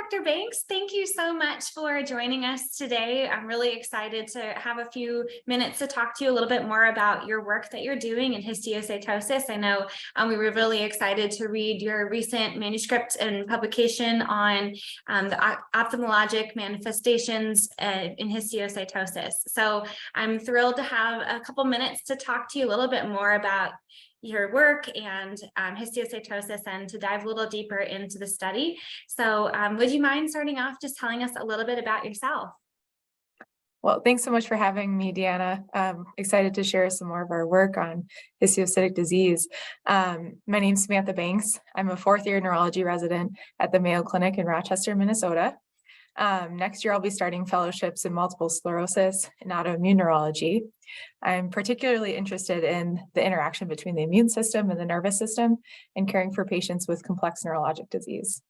Dr. Banks. Thank you so much for joining us today. I'm really excited to have a few minutes to talk to you a little bit more about your work that you're doing in histiocytosis. I know we were really excited to read your recent manuscript and publication on the ophthalmologic manifestations in histiocytosis. So I'm thrilled to have a couple minutes to talk to you a little bit more about your work and histiocytosis and to dive a little deeper into the study. So would you mind starting off just telling us a little bit about yourself? Well, thanks so much for having me, Deanna. Excited to share some more of our work on histiocytic disease. My name's Samantha Banks. I'm a fourth-year neurology resident at the Mayo Clinic in Rochester, Minnesota. Next year, I'll be starting fellowships in multiple sclerosis and autoimmune neurology. I'm particularly interested in the interaction between the immune system and the nervous system and caring for patients with complex neurologic disease.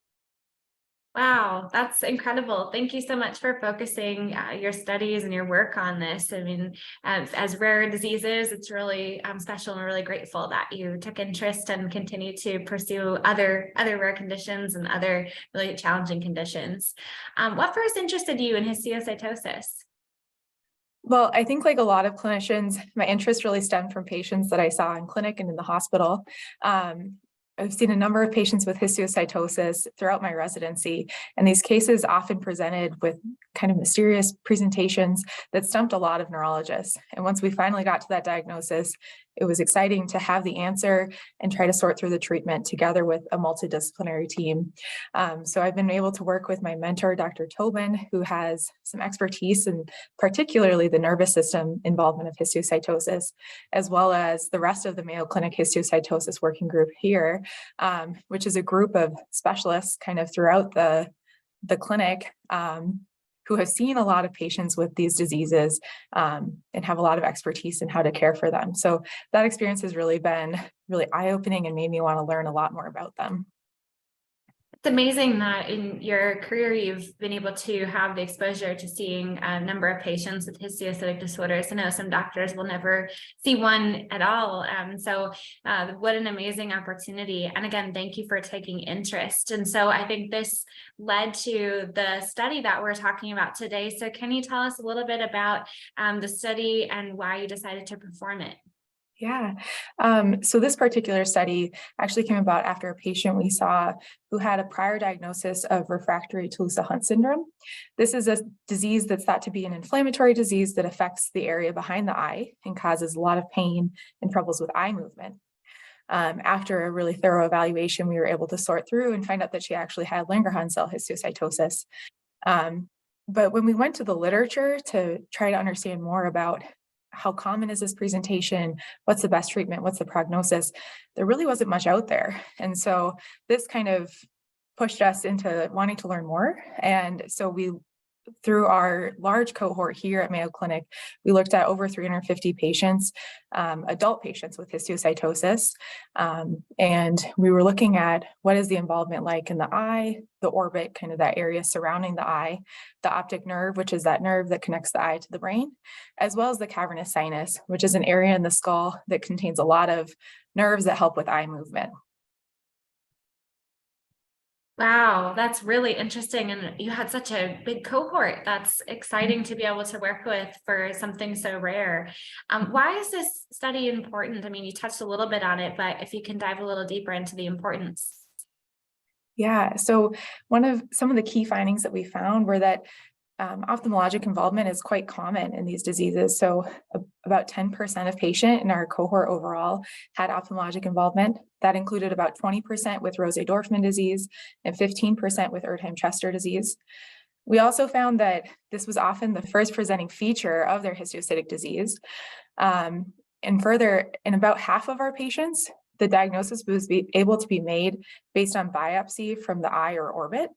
Wow, that's incredible. Thank you so much for focusing your studies and your work on this. I mean, as rare diseases, it's really special and really grateful that you took interest and continue to pursue other rare conditions and other really challenging conditions. What first interested you in histiocytosis? Well, I think like a lot of clinicians, my interest really stemmed from patients that I saw in clinic and in the hospital. I've seen a number of patients with histiocytosis throughout my residency, and these cases often presented with kind of mysterious presentations that stumped a lot of neurologists. And once we finally got to that diagnosis, it was exciting to have the answer and try to sort through the treatment together with a multidisciplinary team. So I've been able to work with my mentor, Dr. Tobin, who has some expertise in particularly the nervous system involvement of histiocytosis, as well as the rest of the Mayo Clinic histiocytosis working group here, which is a group of specialists kind of throughout the clinic who have seen a lot of patients with these diseases and have a lot of expertise in how to care for them. So that experience has really been really eye-opening and made me want to learn a lot more about them. It's amazing that in your career, you've been able to have the exposure to seeing a number of patients with histiocytic disorders. I know some doctors will never see one at all. So what an amazing opportunity. And again, thank you for taking interest. And so I think this led to the study that we're talking about today. So can you tell us a little bit about the study and why you decided to perform it? Yeah. So this particular study actually came about after a patient we saw who had a prior diagnosis of refractory Toulouse-Hunt syndrome. This is a disease that's thought to be an inflammatory disease that affects the area behind the eye and causes a lot of pain and troubles with eye movement. After a really thorough evaluation, we were able to sort through and find out that she actually had Langerhans cell histiocytosis. But when we went to the literature to try to understand more about how common is this presentation, what's the best treatment, what's the prognosis, there really wasn't much out there. And so this kind of pushed us into wanting to learn more. And so we, through our large cohort here at Mayo Clinic, we looked at over 350 patients, adult patients with histiocytosis. And we were looking at what is the involvement like in the eye, the orbit, kind of that area surrounding the eye, the optic nerve, which is that nerve that connects the eye to the brain, as well as the cavernous sinus, which is an area in the skull that contains a lot of nerves that help with eye movement. Wow, that's really interesting. And you had such a big cohort. That's exciting to be able to work with for something so rare. Why is this study important? I mean, you touched a little bit on it, but if you can dive a little deeper into the importance. Yeah, so some of the key findings that we found were that ophthalmologic involvement is quite common in these diseases. So about 10% of patients in our cohort overall had ophthalmologic involvement. That included about 20% with Rosé-Dorfman disease and 15% with Erdheim-Chester disease. We also found that this was often the first presenting feature of their histiocytic disease. And further, in about half of our patients, the diagnosis was able to be made based on biopsy from the eye or orbit.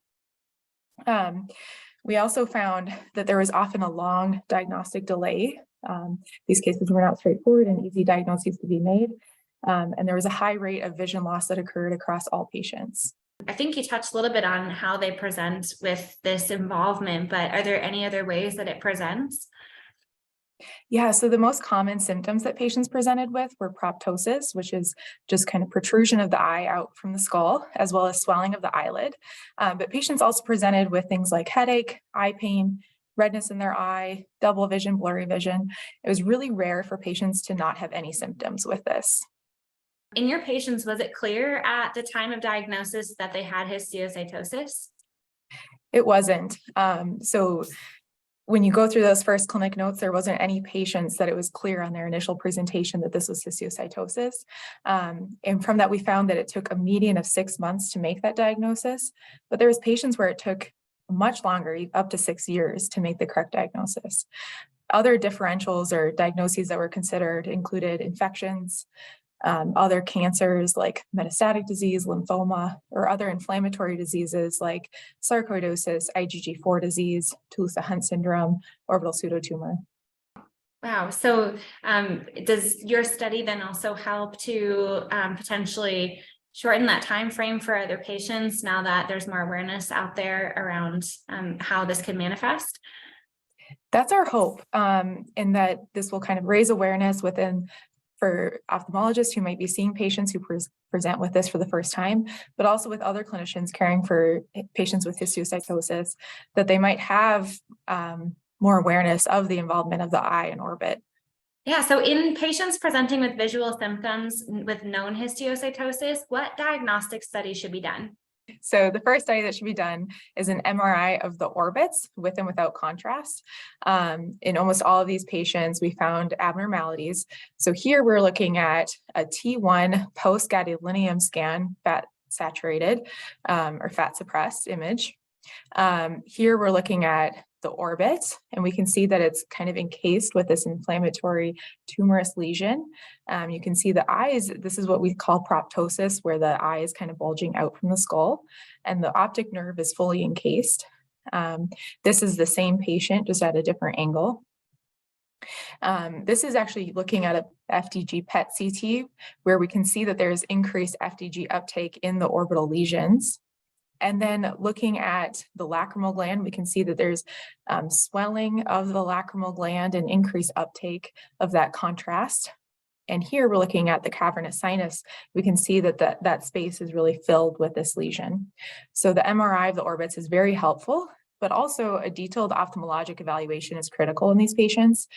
We also found that there was often a long diagnostic delay. These cases were not straightforward and easy diagnoses to be made. And there was a high rate of vision loss that occurred across all patients. I think you touched a little bit on how they present with this involvement, but are there any other ways that it presents? Yeah, so the most common symptoms that patients presented with were proptosis, which is just kind of protrusion of the eye out from the skull, as well as swelling of the eyelid. But patients also presented with things like headache, eye pain, redness in their eye, double vision, blurry vision. It was really rare for patients to not have any symptoms with this. In your patients, was it clear at the time of diagnosis that they had histiocytosis? It wasn't. So when you go through those first clinic notes, there wasn't any patients that it was clear on their initial presentation that this was histiocytosis. And from that, we found that it took a median of 6 months to make that diagnosis, but there was patients where it took much longer, up to 6 years, to make the correct diagnosis. Other differentials or diagnoses that were considered included infections, other cancers like metastatic disease, lymphoma, or other inflammatory diseases like sarcoidosis, IgG4 disease, Toulouse-Hunt syndrome, orbital pseudotumor. Wow. So does your study then also help to potentially shorten that time frame for other patients now that there's more awareness out there around how this can manifest? That's our hope, in that this will kind of raise awareness for ophthalmologists who might be seeing patients who present with this for the first time, but also with other clinicians caring for patients with histiocytosis, that they might have more awareness of the involvement of the eye and orbit. Yeah, so in patients presenting with visual symptoms with known histiocytosis, what diagnostic study should be done? So the first study that should be done is an MRI of the orbits with and without contrast. In almost all of these patients, we found abnormalities. So here we're looking at a T1 post-gadolinium scan, fat saturated or fat suppressed image. Here we're looking at the orbit, and we can see that it's kind of encased with this inflammatory tumorous lesion. You can see the eyes, this is what we call proptosis, where the eye is kind of bulging out from the skull, and the optic nerve is fully encased. This is the same patient, just at a different angle. This is actually looking at a FDG PET CT, where we can see that there's increased FDG uptake in the orbital lesions. And then looking at the lacrimal gland, we can see that there's swelling of the lacrimal gland and increased uptake of that contrast. And here we're looking at the cavernous sinus. We can see that that space is really filled with this lesion. So the MRI of the orbits is very helpful, but also a detailed ophthalmologic evaluation is critical in these patients.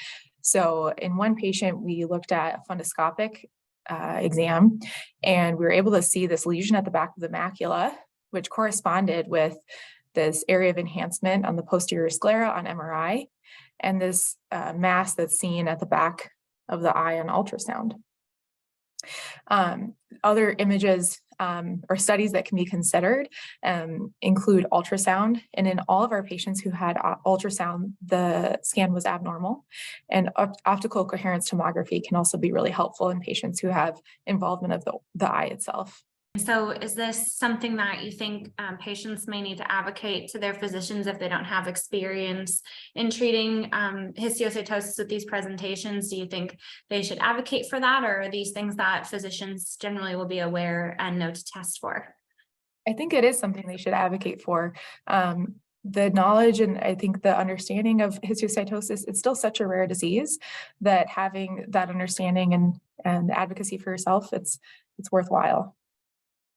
So in one patient, we looked at a fundoscopic exam, and we were able to see this lesion at the back of the macula, which corresponded with this area of enhancement on the posterior sclera on MRI, and this mass that's seen at the back of the eye on ultrasound. Other images or studies that can be considered include ultrasound, and in all of our patients who had ultrasound, the scan was abnormal, and optical coherence tomography can also be really helpful in patients who have involvement of the eye itself. So is this something that you think patients may need to advocate to their physicians if they don't have experience in treating histiocytosis with these presentations? Do you think they should advocate for that, or are these things that physicians generally will be aware and know to test for? I think it is something they should advocate for. The knowledge and I think the understanding of histiocytosis, it's still such a rare disease that having that understanding and advocacy for yourself, it's worthwhile.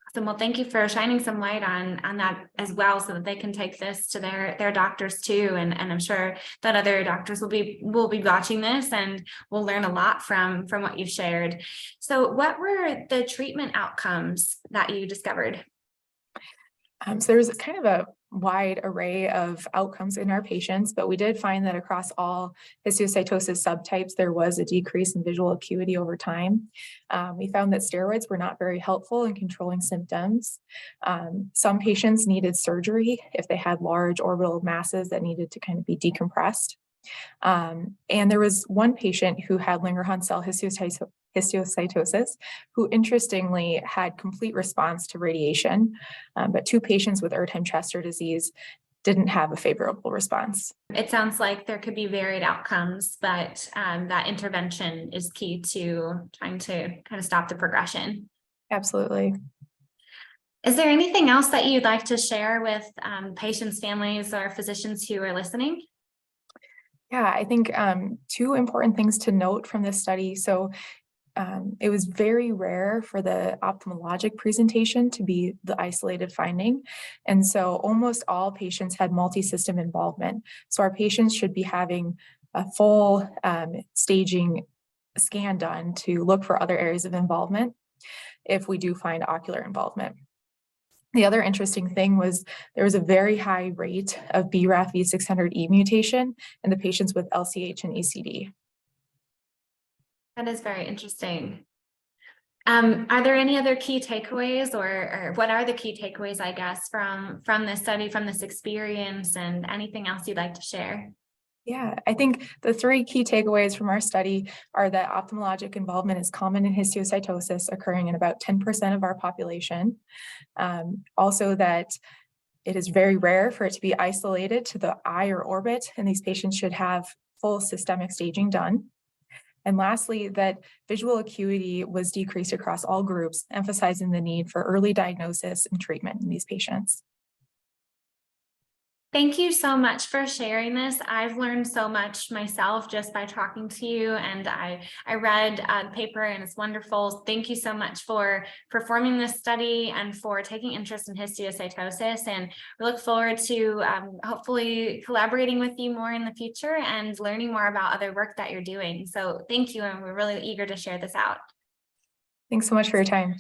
Awesome. Well, thank you for shining some light on that as well, so that they can take this to their doctors too. And I'm sure that other doctors will be watching this and will learn a lot from what you've shared. So what were the treatment outcomes that you discovered? So there's kind of a wide array of outcomes in our patients, but we did find that across all histiocytosis subtypes, there was a decrease in visual acuity over time. We found that steroids were not very helpful in controlling symptoms. Some patients needed surgery if they had large orbital masses that needed to kind of be decompressed. And there was one patient who had Langerhans cell histiocytosis, who interestingly had complete response to radiation, but 2 patients with Erdheim-Chester disease didn't have a favorable response. It sounds like there could be varied outcomes, but that intervention is key to trying to kind of stop the progression. Absolutely. Is there anything else that you'd like to share with patients, families, or physicians who are listening? Yeah, I think two important things to note from this study. So it was very rare for the ophthalmologic presentation to be the isolated finding. And so almost all patients had multi-system involvement. So our patients should be having a full staging scan done to look for other areas of involvement if we do find ocular involvement. The other interesting thing was there was a very high rate of BRAF V600E mutation in the patients with LCH and ECD. That is very interesting. Are there any other key takeaways, or what are the key takeaways, I guess, from this study, from this experience, and anything else you'd like to share? Yeah, I think the three key takeaways from our study are that ophthalmologic involvement is common in histiocytosis, occurring in about 10% of our population. Also that it is very rare for it to be isolated to the eye or orbit, and these patients should have full systemic staging done. And lastly, that visual acuity was decreased across all groups, emphasizing the need for early diagnosis and treatment in these patients. Thank you so much for sharing this. I've learned so much myself just by talking to you, and I read the paper, and it's wonderful. Thank you so much for performing this study and for taking interest in histiocytosis, and we look forward to hopefully collaborating with you more in the future and learning more about other work that you're doing. So thank you, and we're really eager to share this out. Thanks so much for your time.